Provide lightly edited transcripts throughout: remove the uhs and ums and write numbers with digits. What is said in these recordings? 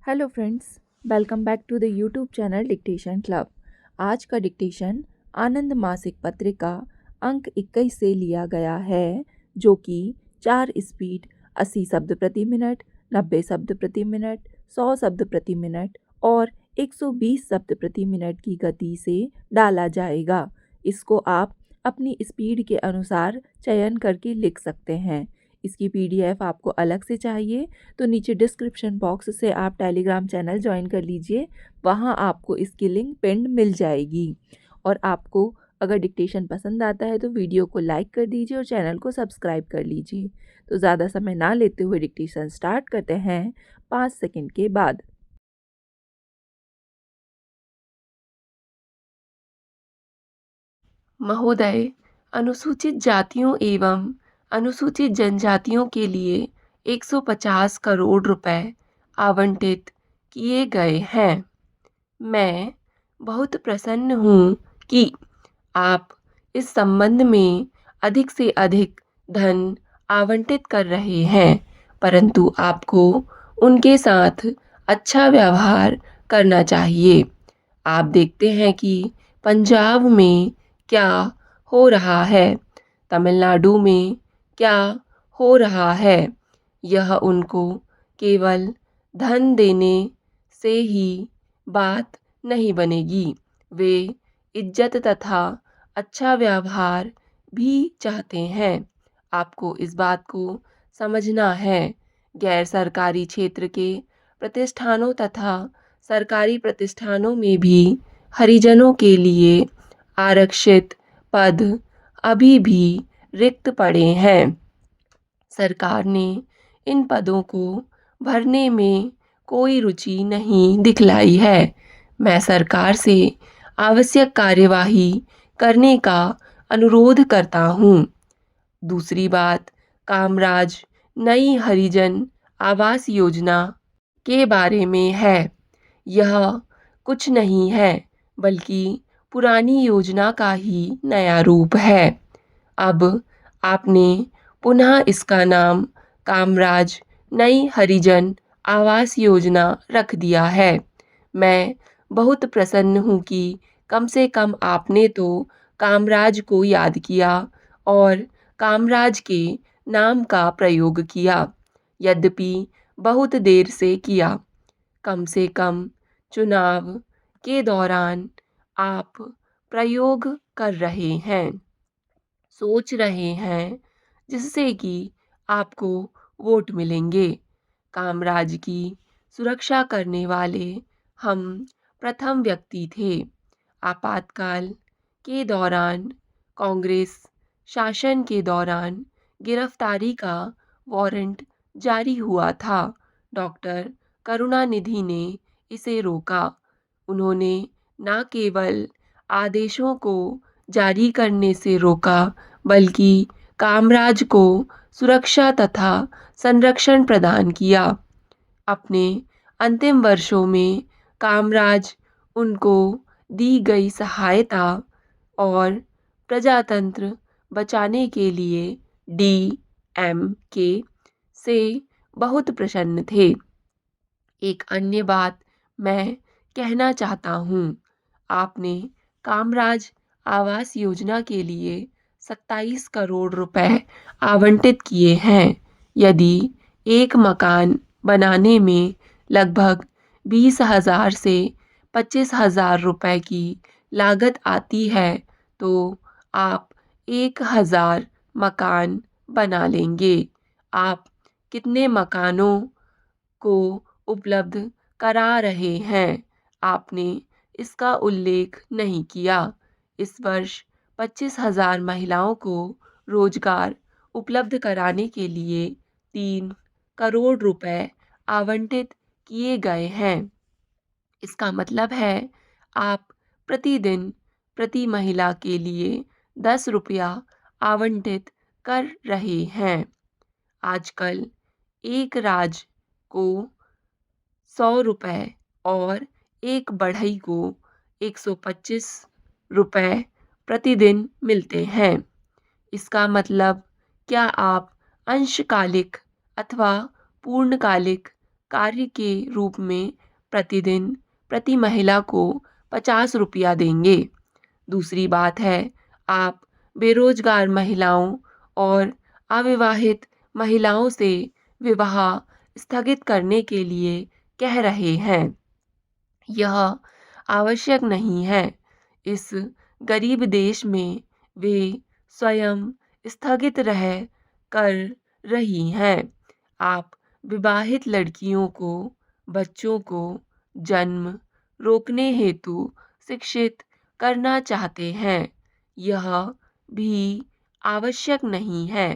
Hello friends, welcome back to the YouTube channel dictation club. आज का dictation आनंद मासिक पत्रिका अंक 21 से लिया गया है, जो कि 4 स्पीड 80 शब्द प्रति मिनट, 90 शब्द प्रति मिनट, 100 शब्द प्रति मिनट और 120 शब्द प्रति मिनट की गति से डाला जाएगा। इसको आप अपनी स्पीड के अनुसार चयन करके लिख सकते हैं। इसकी पीडीएफ आपको अलग से चाहिए तो नीचे डिस्क्रिप्शन बॉक्स से आप टेलीग्राम चैनल ज्वाइन कर लीजिए। वहाँ आपको इसकी लिंक पिंड मिल जाएगी। और आपको अगर डिक्टेशन पसंद आता है तो वीडियो को लाइक कर दीजिए और चैनल को सब्सक्राइब कर लीजिए। तो ज़्यादा समय ना लेते हुए डिक्टेशन स्टार्ट करते हैं 5 सेकंड के बाद। महोदय, अनुसूचित जातियों एवं अनुसूचित जनजातियों के लिए 150 करोड़ रुपए आवंटित किए गए हैं। मैं बहुत प्रसन्न हूँ कि आप इस संबंध में अधिक से अधिक धन आवंटित कर रहे हैं, परंतु आपको उनके साथ अच्छा व्यवहार करना चाहिए। आप देखते हैं कि पंजाब में क्या हो रहा है, तमिलनाडु में क्या हो रहा है। यह उनको केवल धन देने से ही बात नहीं बनेगी, वे इज्जत तथा अच्छा व्यवहार भी चाहते हैं। आपको इस बात को समझना है। गैर सरकारी क्षेत्र के प्रतिष्ठानों तथा सरकारी प्रतिष्ठानों में भी हरिजनों के लिए आरक्षित पद अभी भी रिक्त पड़े हैं। सरकार ने इन पदों को भरने में कोई रुचि नहीं दिखलाई है। मैं सरकार से आवश्यक कार्यवाही करने का अनुरोध करता हूँ। दूसरी बात, कामराज नई हरिजन आवास योजना के बारे में है। यह कुछ नहीं है बल्कि पुरानी योजना का ही नया रूप है। अब आपने पुनः इसका नाम कामराज नई हरिजन आवास योजना रख दिया है। मैं बहुत प्रसन्न हूँ कि कम से कम आपने तो कामराज को याद किया और कामराज के नाम का प्रयोग किया, यद्यपि बहुत देर से किया। कम से कम चुनाव के दौरान आप प्रयोग कर रहे हैं, सोच रहे हैं, जिससे कि आपको वोट मिलेंगे। कामराज की सुरक्षा करने वाले हम प्रथम व्यक्ति थे। आपातकाल के दौरान, कांग्रेस शासन के दौरान गिरफ्तारी का वारंट जारी हुआ था। डॉक्टर करुणानिधि ने इसे रोका। उन्होंने न केवल आदेशों को जारी करने से रोका, बल्कि कामराज को सुरक्षा तथा संरक्षण प्रदान किया। अपने अंतिम वर्षों में कामराज उनको दी गई सहायता और प्रजातंत्र बचाने के लिए DMK से बहुत प्रसन्न थे। एक अन्य बात मैं कहना चाहता हूँ। आपने कामराज आवास योजना के लिए 27 करोड़ रुपए आवंटित किए हैं। यदि एक मकान बनाने में लगभग 20,000 से 25,000 रुपए की लागत आती है, तो आप 1,000 मकान बना लेंगे। आप कितने मकानों को उपलब्ध करा रहे हैं, आपने इसका उल्लेख नहीं किया। इस वर्ष 25,000 महिलाओं को रोजगार उपलब्ध कराने के लिए 3 करोड़ रुपए आवंटित किए गए हैं। इसका मतलब है आप प्रतिदिन प्रति महिला के लिए 10 रुपया आवंटित कर रहे हैं। आजकल एक राज को 100 रुपए और एक बढ़ई को 125 रुपए प्रतिदिन मिलते हैं। इसका मतलब क्या आप अंशकालिक अथवा पूर्णकालिक कार्य के रूप में प्रतिदिन प्रति महिला को 50 रुपया देंगे। दूसरी बात है, आप बेरोजगार महिलाओं और अविवाहित महिलाओं से विवाह स्थगित करने के लिए कह रहे हैं। यह आवश्यक नहीं है। इस गरीब देश में वे स्वयं स्थगित रह कर रही हैं। आप विवाहित लड़कियों को बच्चों को जन्म रोकने हेतु शिक्षित करना चाहते हैं। यह भी आवश्यक नहीं है।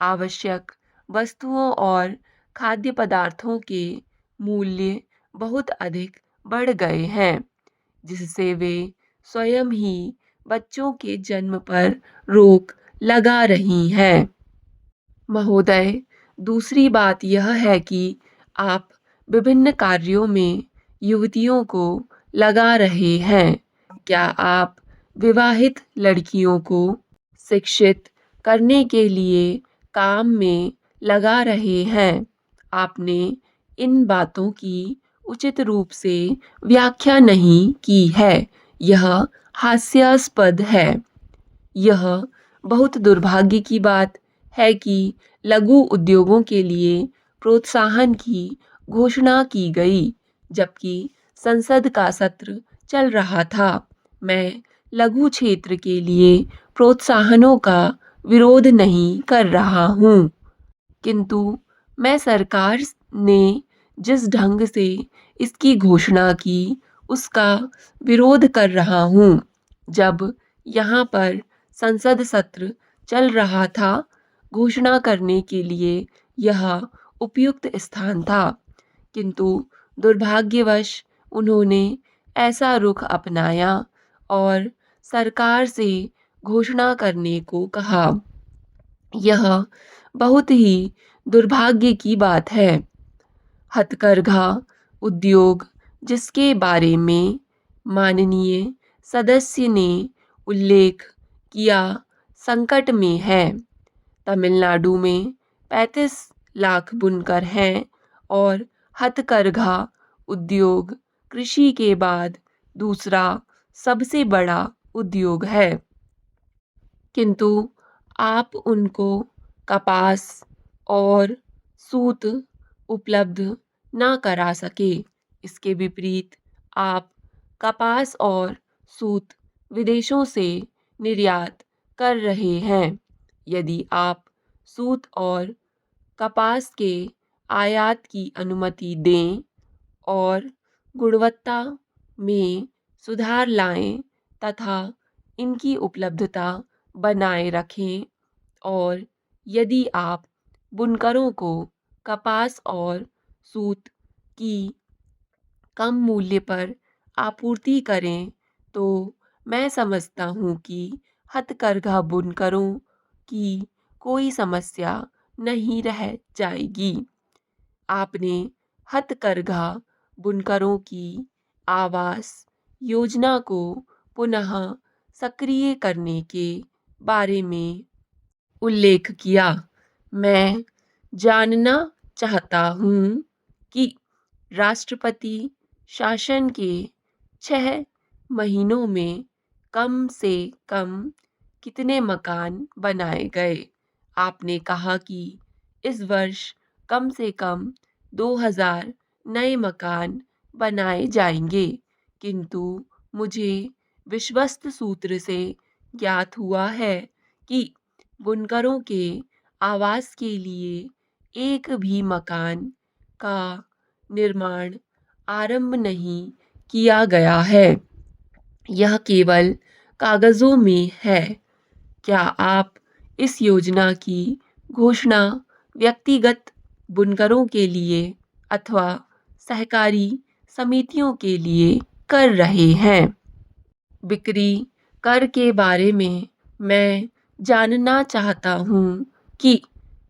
आवश्यक वस्तुओं और खाद्य पदार्थों के मूल्य बहुत अधिक बढ़ गए हैं, जिससे वे स्वयं ही बच्चों के जन्म पर रोक लगा रही हैं। महोदय, दूसरी बात यह है कि आप विभिन्न कार्यों में युवतियों को लगा रहे हैं। क्या आप विवाहित लड़कियों को शिक्षित करने के लिए काम में लगा रहे हैं? आपने इन बातों की उचित रूप से व्याख्या नहीं की है। यह हास्यास्पद है। यह बहुत दुर्भाग्य की बात है कि लघु उद्योगों के लिए प्रोत्साहन की घोषणा की गई, जबकि संसद का सत्र चल रहा था। मैं लघु क्षेत्र के लिए प्रोत्साहनों का विरोध नहीं कर रहा हूँ, किंतु मैं सरकार ने जिस ढंग से इसकी घोषणा की, उसका विरोध कर रहा हूँ। जब यहाँ पर संसद सत्र चल रहा था, घोषणा करने के लिए यह उपयुक्त स्थान था, किंतु दुर्भाग्यवश उन्होंने ऐसा रुख अपनाया और सरकार से घोषणा करने को कहा। यह बहुत ही दुर्भाग्य की बात है। हथकरघा उद्योग, जिसके बारे में माननीय सदस्य ने उल्लेख किया, संकट में है। तमिलनाडु में 35 लाख बुनकर हैं और हथकरघा उद्योग कृषि के बाद दूसरा सबसे बड़ा उद्योग है, किंतु आप उनको कपास और सूत उपलब्ध ना करा सके। इसके विपरीत आप कपास और सूत विदेशों से निर्यात कर रहे हैं। यदि आप सूत और कपास के आयात की अनुमति दें और गुणवत्ता में सुधार लाएं तथा इनकी उपलब्धता बनाए रखें, और यदि आप बुनकरों को कपास और सूत की कम मूल्य पर आपूर्ति करें, तो मैं समझता हूँ कि हथकरघा बुनकरों की कोई समस्या नहीं रह जाएगी। आपने हथकरघा बुनकरों की आवास योजना को पुनः सक्रिय करने के बारे में उल्लेख किया। मैं जानना चाहता हूँ कि राष्ट्रपति शासन के 6 महीनों में कम से कम कितने मकान बनाए गए? आपने कहा कि इस वर्ष कम से कम 2000 नए मकान बनाए जाएंगे, किंतु मुझे विश्वस्त सूत्र से ज्ञात हुआ है कि बुनकरों के आवास के लिए एक भी मकान का निर्माण आरंभ नहीं किया गया है। यह केवल कागजों में है। क्या आप इस योजना की घोषणा व्यक्तिगत बुनकरों के लिए अथवा सहकारी समितियों के लिए कर रहे हैं? बिक्री कर के बारे में मैं जानना चाहता हूँ कि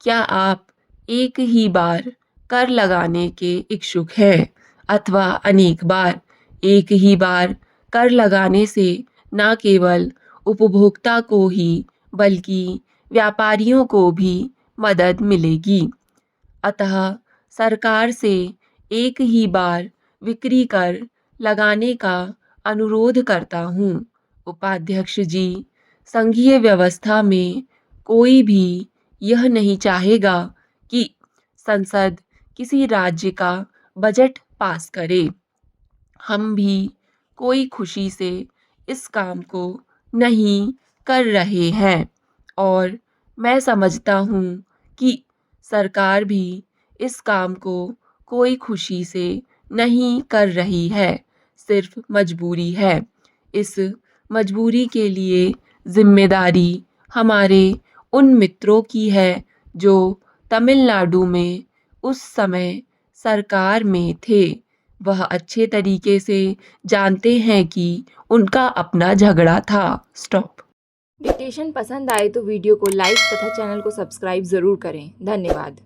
क्या आप एक ही बार कर लगाने के इच्छुक हैं अथवा अनेक बार? एक ही बार कर लगाने से न केवल उपभोक्ता को ही बल्कि व्यापारियों को भी मदद मिलेगी। अतः सरकार से एक ही बार बिक्री कर लगाने का अनुरोध करता हूँ। उपाध्यक्ष जी, संघीय व्यवस्था में कोई भी यह नहीं चाहेगा कि संसद किसी राज्य का बजट पास करे। हम भी कोई खुशी से इस काम को नहीं कर रहे हैं और मैं समझता हूँ कि सरकार भी इस काम को कोई खुशी से नहीं कर रही है, सिर्फ मजबूरी है। इस मजबूरी के लिए जिम्मेदारी हमारे उन मित्रों की है जो तमिलनाडु में उस समय सरकार में थे। वह अच्छे तरीके से जानते हैं कि उनका अपना झगड़ा था। स्टॉप। डिक्टेशन पसंद आए तो वीडियो को लाइक तथा चैनल को सब्सक्राइब ज़रूर करें। धन्यवाद।